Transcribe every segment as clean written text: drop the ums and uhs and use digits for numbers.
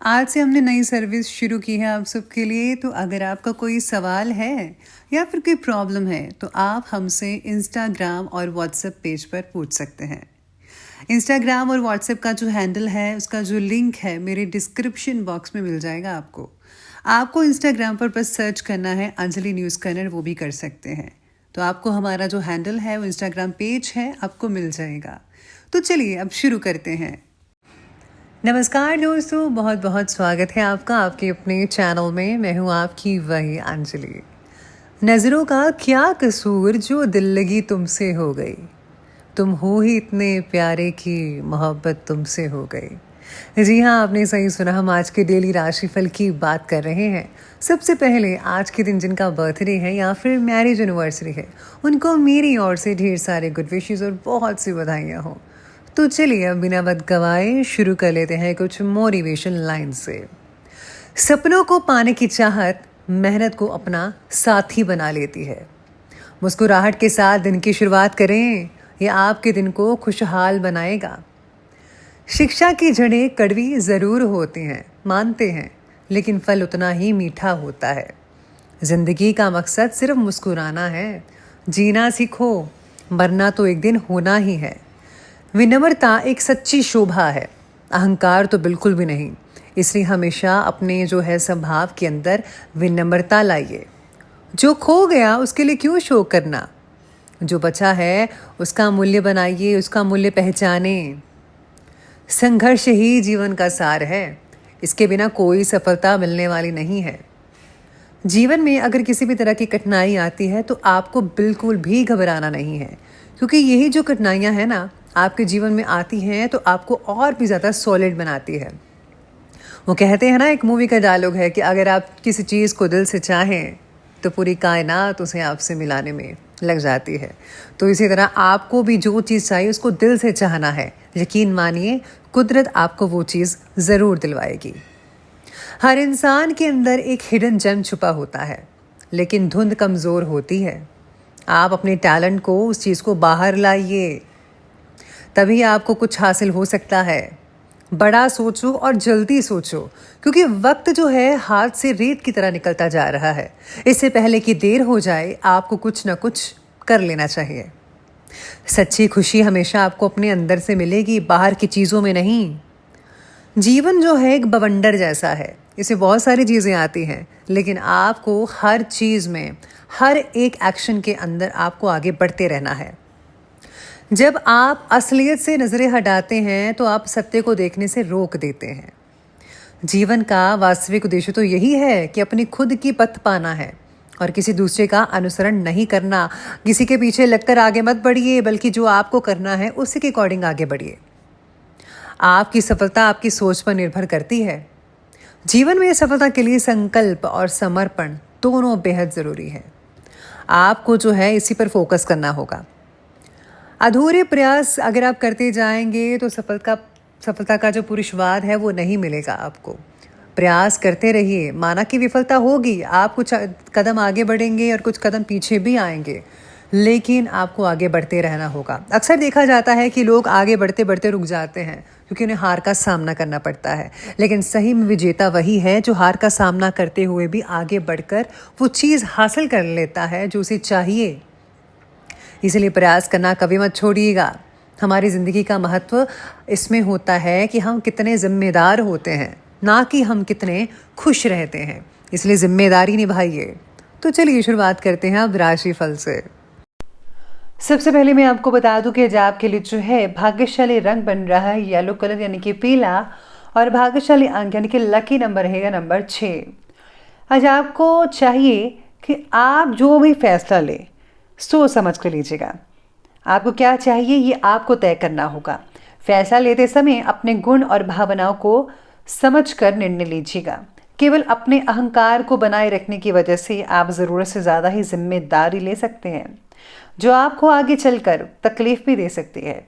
आज से हमने नई सर्विस शुरू की है आप सबके लिए। तो अगर आपका कोई सवाल है या फिर कोई प्रॉब्लम है तो आप हमसे इंस्टाग्राम और व्हाट्सएप पेज पर पूछ सकते हैं। इंस्टाग्राम और व्हाट्सएप का जो हैंडल है उसका जो लिंक है मेरे डिस्क्रिप्शन बॉक्स में मिल जाएगा आपको। आपको इंस्टाग्राम पर बस सर्च करना है अंजलि न्यूज़ कन्नड़, वो भी कर सकते हैं। तो आपको हमारा जो हैंडल है वो इंस्टाग्राम पेज है आपको मिल जाएगा। तो चलिए अब शुरू करते हैं। नमस्कार दोस्तों, बहुत बहुत स्वागत है आपका आपके अपने चैनल में। मैं हूँ आपकी वही अंजलि। नज़रों का क्या कसूर जो दिल लगी तुमसे हो गई, तुम हो ही इतने प्यारे की मोहब्बत तुमसे हो गई। जी हाँ, आपने सही सुना। हम आज के डेली राशिफल की बात कर रहे हैं। सबसे पहले आज के दिन जिनका बर्थडे है या फिर मैरिज एनिवर्सरी है उनको मेरी ओर से ढेर सारे गुड विशेस और बहुत सी बधाइयाँ हों। तो चलिए अब बिना वक्त गवाए शुरू कर लेते हैं कुछ मोटिवेशन लाइन से। सपनों को पाने की चाहत मेहनत को अपना साथी बना लेती है। मुस्कुराहट के साथ दिन की शुरुआत करें, यह आपके दिन को खुशहाल बनाएगा। शिक्षा की जड़ें कड़वी ज़रूर होती हैं, मानते हैं, लेकिन फल उतना ही मीठा होता है। जिंदगी का मकसद सिर्फ मुस्कुराना है। जीना सीखो, मरना तो एक दिन होना ही है। विनम्रता एक सच्ची शोभा है, अहंकार तो बिल्कुल भी नहीं। इसलिए हमेशा अपने जो है स्वभाव के अंदर विनम्रता लाइए। जो खो गया उसके लिए क्यों शोक करना, जो बचा है उसका मूल्य बनाइए, उसका मूल्य पहचाने। संघर्ष ही जीवन का सार है, इसके बिना कोई सफलता मिलने वाली नहीं है। जीवन में अगर किसी भी तरह की कठिनाई आती है तो आपको बिल्कुल भी घबराना नहीं है, क्योंकि यही जो कठिनाइयाँ हैं ना आपके जीवन में आती हैं तो आपको और भी ज़्यादा सॉलिड बनाती है। वो कहते हैं ना, एक मूवी का डायलॉग है कि अगर आप किसी चीज़ को दिल से चाहें तो पूरी कायनात उसे आपसे मिलाने में लग जाती है। तो इसी तरह आपको भी जो चीज़ चाहिए उसको दिल से चाहना है। यकीन मानिए कुदरत आपको वो चीज़ ज़रूर दिलवाएगी। हर इंसान के अंदर एक हिडन जेम छुपा होता है, लेकिन धुंध कमज़ोर होती है। आप अपने टैलेंट को, उस चीज़ को बाहर लाइए, तभी आपको कुछ हासिल हो सकता है। बड़ा सोचो और जल्दी सोचो, क्योंकि वक्त जो है हाथ से रेत की तरह निकलता जा रहा है। इससे पहले कि देर हो जाए आपको कुछ ना कुछ कर लेना चाहिए। सच्ची खुशी हमेशा आपको अपने अंदर से मिलेगी, बाहर की चीज़ों में नहीं। जीवन जो है एक बवंडर जैसा है, इसमें बहुत सारी चीज़ें आती हैं, लेकिन आपको हर चीज़ में, हर एक एक्शन के अंदर आपको आगे बढ़ते रहना है। जब आप असलियत से नज़रें हटाते हैं तो आप सत्य को देखने से रोक देते हैं। जीवन का वास्तविक उद्देश्य तो यही है कि अपनी खुद की पथ पाना है और किसी दूसरे का अनुसरण नहीं करना। किसी के पीछे लगकर आगे मत बढ़िए, बल्कि जो आपको करना है उसी के अकॉर्डिंग आगे बढ़िए। आपकी सफलता आपकी सोच पर निर्भर करती है। जीवन में सफलता के लिए संकल्प और समर्पण दोनों बेहद ज़रूरी है। आपको जो है इसी पर फोकस करना होगा। अधूरे प्रयास अगर आप करते जाएंगे तो सफलता का जो पुरुषवाद है वो नहीं मिलेगा आपको। प्रयास करते रहिए, माना कि विफलता होगी, आप कुछ कदम आगे बढ़ेंगे और कुछ कदम पीछे भी आएंगे, लेकिन आपको आगे बढ़ते रहना होगा। अक्सर देखा जाता है कि लोग आगे बढ़ते बढ़ते रुक जाते हैं क्योंकि उन्हें हार का सामना करना पड़ता है, लेकिन सही में विजेता वही है जो हार का सामना करते हुए भी आगे बढ़कर वो चीज़ हासिल कर लेता है जो उसे चाहिए। इसलिए प्रयास करना कभी मत छोड़िएगा। हमारी ज़िंदगी का महत्व इसमें होता है कि हम कितने जिम्मेदार होते हैं, ना कि हम कितने खुश रहते हैं। इसलिए जिम्मेदारी निभाइए। तो चलिए शुरुआत करते हैं अब राशिफल से। सबसे पहले मैं आपको बता दूं कि आज आपके लिए जो है भाग्यशाली रंग बन रहा है येलो कलर यानी कि पीला, और भाग्यशाली अंक यानी कि लकी नंबर रहेगा नंबर 6। आज आपको चाहिए कि आप जो भी फैसला लें सोच समझ कर लीजिएगा। आपको क्या चाहिए ये आपको तय करना होगा। फैसला लेते समय अपने गुण और भावनाओं को समझ कर निर्णय लीजिएगा। केवल अपने अहंकार को बनाए रखने की वजह से आप ज़रूरत से ज़्यादा ही जिम्मेदारी ले सकते हैं, जो आपको आगे चलकर तकलीफ भी दे सकती है।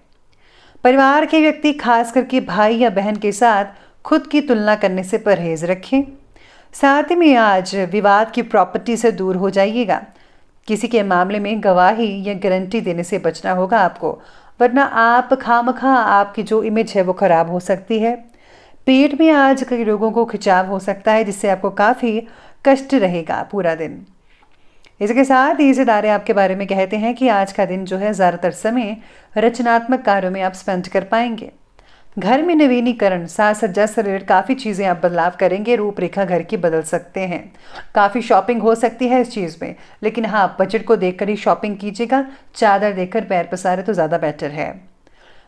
परिवार के व्यक्ति, खास करके भाई या बहन के साथ खुद की तुलना करने से परहेज रखें। साथ ही में आज विवाद की प्रॉपर्टी से दूर हो जाइएगा। किसी के मामले में गवाही या गारंटी देने से बचना होगा आपको, वरना आप खामखा आपकी जो इमेज है वो खराब हो सकती है। पेट में आज कई लोगों को खिंचाव हो सकता है, जिससे आपको काफ़ी कष्ट रहेगा पूरा दिन। इसके साथ ही सितारे आपके बारे में कहते हैं कि आज का दिन जो है ज़्यादातर समय रचनात्मक कार्यों में आप स्पेंड कर पाएंगे। घर में नवीनीकरण, साज सज्जा से रिलेटेड काफ़ी चीज़ें आप बदलाव करेंगे, रूपरेखा घर की बदल सकते हैं। काफ़ी शॉपिंग हो सकती है इस चीज़ में, लेकिन हाँ, बजट को देखकर ही शॉपिंग कीजिएगा। चादर देखकर पैर पसारे तो ज़्यादा बेटर है।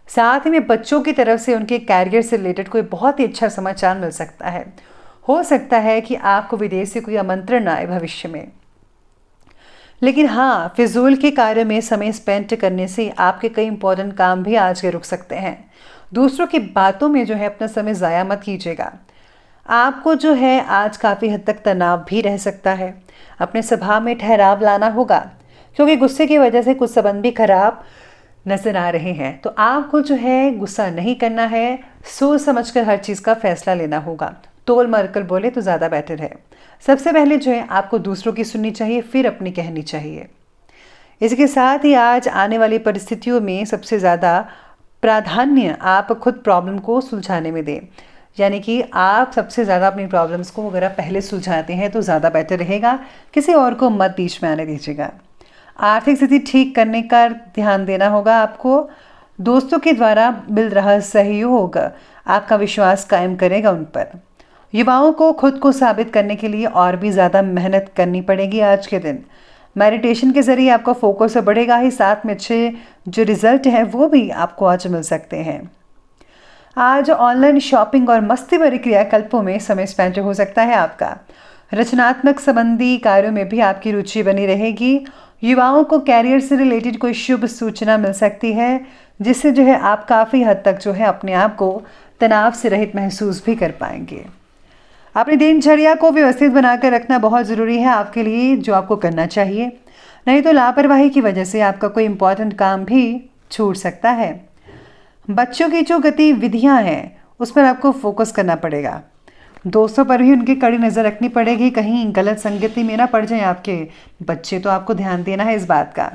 साथ ही में बच्चों की तरफ से उनके कैरियर से रिलेटेड कोई बहुत ही अच्छा समाचार मिल सकता है। हो सकता है कि आपको विदेश से कोई आमंत्रण आए भविष्य में। लेकिन हाँ, फिजूल के कार्य में समय स्पेंड करने से आपके कई इंपॉर्टेंट काम भी आज के रुक सकते हैं। दूसरों की बातों में जो है अपना समय ज़ाया मत कीजिएगा। आपको जो है आज काफ़ी हद तक तनाव भी रह सकता है। अपने स्वभाव में ठहराव लाना होगा, क्योंकि गुस्से की वजह से कुछ संबंध भी खराब नजर आ रहे हैं। तो आपको जो है गुस्सा नहीं करना है, सोच समझकर हर चीज़ का फैसला लेना होगा। तोल मर कर बोले तो ज़्यादा बेटर है। सबसे पहले जो है आपको दूसरों की सुननी चाहिए, फिर अपनी कहनी चाहिए। इसके साथ ही आज आने वाली परिस्थितियों में सबसे ज़्यादा प्राधान्य आप खुद प्रॉब्लम को सुलझाने में दें। यानी कि आप सबसे ज़्यादा अपनी प्रॉब्लम्स को अगर आप पहले सुलझाते हैं तो ज़्यादा बेटर रहेगा। किसी और को मत बीच में आने दीजिएगा। आर्थिक स्थिति ठीक करने का ध्यान देना होगा आपको। दोस्तों के द्वारा मिल रहा सहयोग आपका विश्वास कायम करेगा उन पर। युवाओं को खुद को साबित करने के लिए और भी ज़्यादा मेहनत करनी पड़ेगी आज के दिन। मेडिटेशन के ज़रिए आपका फोकस बढ़ेगा ही, साथ में अच्छे जो रिजल्ट हैं वो भी आपको आज मिल सकते हैं। आज ऑनलाइन शॉपिंग और मस्ती भरी क्रियाकल्पों में समय स्पेंड हो सकता है आपका। रचनात्मक संबंधी कार्यों में भी आपकी रुचि बनी रहेगी। युवाओं को कैरियर से रिलेटेड कोई शुभ सूचना मिल सकती है, जिससे जो है आप काफ़ी हद तक जो है अपने आप को तनाव से रहित महसूस भी कर पाएंगे। अपनी दिनचर्या को व्यवस्थित बनाकर रखना बहुत ज़रूरी है आपके लिए, जो आपको करना चाहिए। नहीं तो लापरवाही की वजह से आपका कोई इम्पोर्टेंट काम भी छूट सकता है। बच्चों की जो गतिविधियां हैं उस पर आपको फोकस करना पड़ेगा। दोस्तों पर भी उनकी कड़ी नज़र रखनी पड़ेगी, कहीं गलत संगति में ना पड़ जाएं आपके बच्चे, तो आपको ध्यान देना है इस बात का।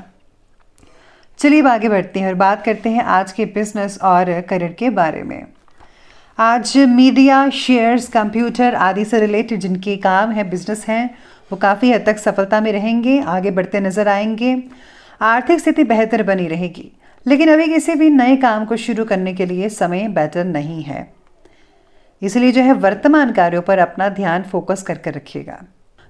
चलिए आगे बढ़ते हैं और बात करते हैं आज के बिजनेस और करियर के बारे में। आज मीडिया, शेयर्स, कंप्यूटर आदि से रिलेटेड जिनके काम है, बिजनेस हैं, वो काफ़ी हद तक सफलता में रहेंगे, आगे बढ़ते नजर आएंगे। आर्थिक स्थिति बेहतर बनी रहेगी, लेकिन अभी किसी भी नए काम को शुरू करने के लिए समय बेटर नहीं है। इसलिए जो है वर्तमान कार्यों पर अपना ध्यान फोकस कर रखिएगा।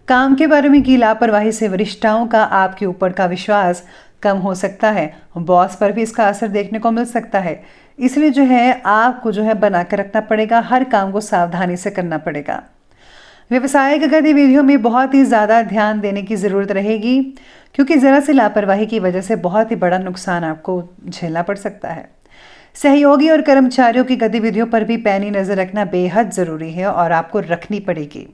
काम के बारे में की लापरवाही से वरिष्ठों का आपके ऊपर का विश्वास कम हो सकता है। बॉस पर भी इसका असर देखने को मिल सकता है। इसलिए जो है आपको जो है बना कर रखना पड़ेगा, हर काम को सावधानी से करना पड़ेगा। व्यवसायिक गतिविधियों में बहुत ही ज़्यादा ध्यान देने की ज़रूरत रहेगी, क्योंकि ज़रा सी लापरवाही की वजह से बहुत ही बड़ा नुकसान आपको झेलना पड़ सकता है। सहयोगी और कर्मचारियों की गतिविधियों पर भी पैनी नज़र रखना बेहद ज़रूरी है और आपको रखनी पड़ेगी।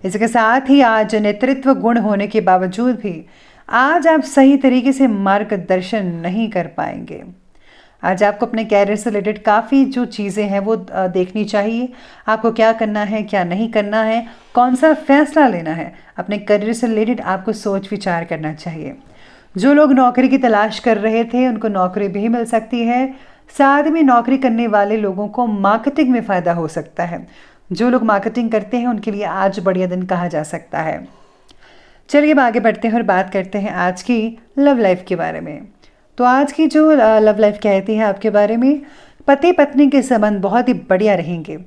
इसके साथ ही आज नेतृत्व गुण होने के बावजूद भी आज आप सही तरीके से मार्गदर्शन नहीं कर पाएंगे। आज आपको अपने कैरियर से रिलेटेड काफ़ी जो चीज़ें हैं वो देखनी चाहिए। आपको क्या करना है, क्या नहीं करना है, कौन सा फैसला लेना है, अपने करियर से रिलेटेड आपको सोच विचार करना चाहिए। जो लोग नौकरी की तलाश कर रहे थे उनको नौकरी भी मिल सकती है। साथ में नौकरी करने वाले लोगों को मार्केटिंग में फ़ायदा हो सकता है। जो लोग मार्केटिंग करते हैं उनके लिए आज बढ़िया दिन कहा जा सकता है। चलिए अब आगे बढ़ते हैं और बात करते हैं आज की लव लाइफ के बारे में। तो आज की जो लव लाइफ कहती है आपके बारे में, पति पत्नी के संबंध बहुत ही बढ़िया रहेंगे।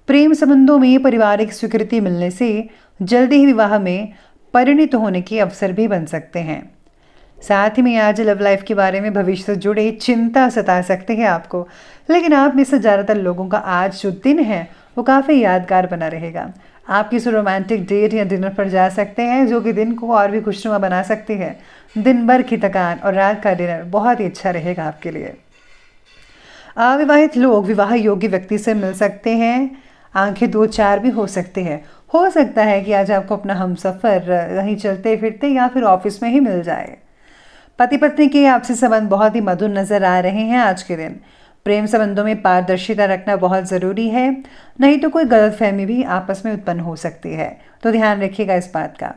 प्रेम संबंधों में पारिवारिक स्वीकृति मिलने से जल्दी ही विवाह में परिणित होने के अवसर भी बन सकते हैं। साथ ही में आज लव लाइफ के बारे में भविष्य से जुड़े चिंता सता सकते हैं आपको, लेकिन आप में से ज़्यादातर लोगों का आज जो दिन है वो काफ़ी यादगार बना रहेगा। आप किसी रोमांटिक डेट या डिनर पर जा सकते हैं, जो कि दिन को और भी खुशनुमा बना सकती है। दिन भर की थकान और रात का डिनर बहुत ही अच्छा रहेगा आपके लिए। अविवाहित लोग विवाह योग्य व्यक्ति से मिल सकते हैं। आंखें दो चार भी हो सकते हैं। हो सकता है कि आज आपको अपना हमसफ़र कहीं चलते फिरते या फिर ऑफिस में ही मिल जाए। पति पत्नी के आपसी संबंध बहुत ही मधुर नजर आ रहे हैं आज के दिन। प्रेम संबंधों में पारदर्शिता रखना बहुत ज़रूरी है, नहीं तो कोई गलतफहमी भी आपस में उत्पन्न हो सकती है, तो ध्यान रखिएगा इस बात का।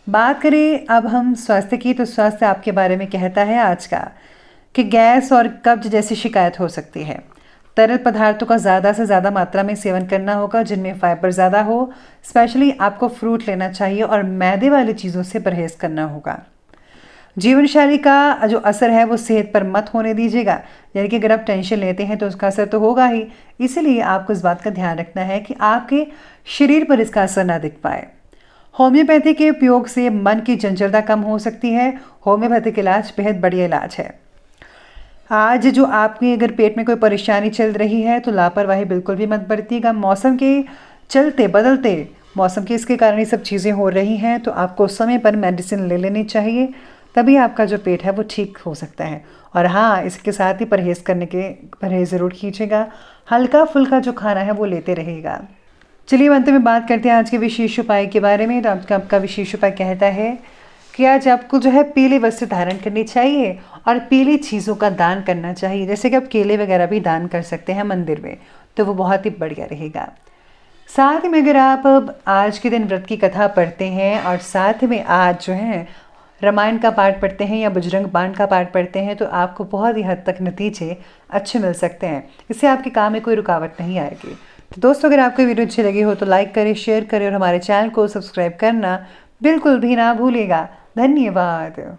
बात करें अब हम स्वास्थ्य की, तो स्वास्थ्य आपके बारे में कहता है आज का कि गैस और कब्ज जैसी शिकायत हो सकती है। तरल पदार्थों का ज़्यादा से ज़्यादा मात्रा में सेवन करना होगा जिनमें फाइबर ज़्यादा हो। स्पेशली आपको फ्रूट लेना चाहिए और मैदे वाली चीज़ों से परहेज़ करना होगा। जीवन शैली का जो असर है वो सेहत पर मत होने दीजिएगा, यानी कि अगर आप टेंशन लेते हैं तो उसका असर तो होगा ही, इसीलिए आपको इस बात का ध्यान रखना है कि आपके शरीर पर इसका असर ना दिख पाए। होम्योपैथी के उपयोग से मन की चंचलता कम हो सकती है। होम्योपैथिक इलाज बेहद बढ़िया इलाज है। आज जो आपके अगर पेट में कोई परेशानी चल रही है तो लापरवाही बिल्कुल भी मत बरतिएगा। मौसम के चलते बदलते मौसम के इसके कारण ये सब चीज़ें हो रही हैं, तो आपको समय पर मेडिसिन ले लेनी चाहिए, तभी आपका जो पेट है वो ठीक हो सकता है। और हाँ, इसके साथ ही परहेज़ ज़रूर कीजिएगा। हल्का फुल्का जो खाना है वो लेते रहेगा। चलिए अंत में बात करते हैं आज के विशेष उपाय के बारे में। तो आपका विशेष उपाय कहता है कि आज आपको जो है पीले वस्त्र धारण करनी चाहिए और पीली चीज़ों का दान करना चाहिए। जैसे कि आप केले वगैरह भी दान कर सकते हैं मंदिर में, तो वो बहुत ही बढ़िया रहेगा। साथ में अगर आप आज के दिन व्रत की कथा पढ़ते हैं और साथ में आज जो है रामायण का पाठ पढ़ते हैं या बजरंग बाण का पाठ पढ़ते हैं, तो आपको बहुत ही हद तक नतीजे अच्छे मिल सकते हैं। इससे आपके काम में कोई रुकावट नहीं आएगी। तो दोस्तों, अगर आपको वीडियो अच्छी लगी हो तो लाइक करें, शेयर करें और हमारे चैनल को सब्सक्राइब करना बिल्कुल भी ना भूलिएगा। धन्यवाद।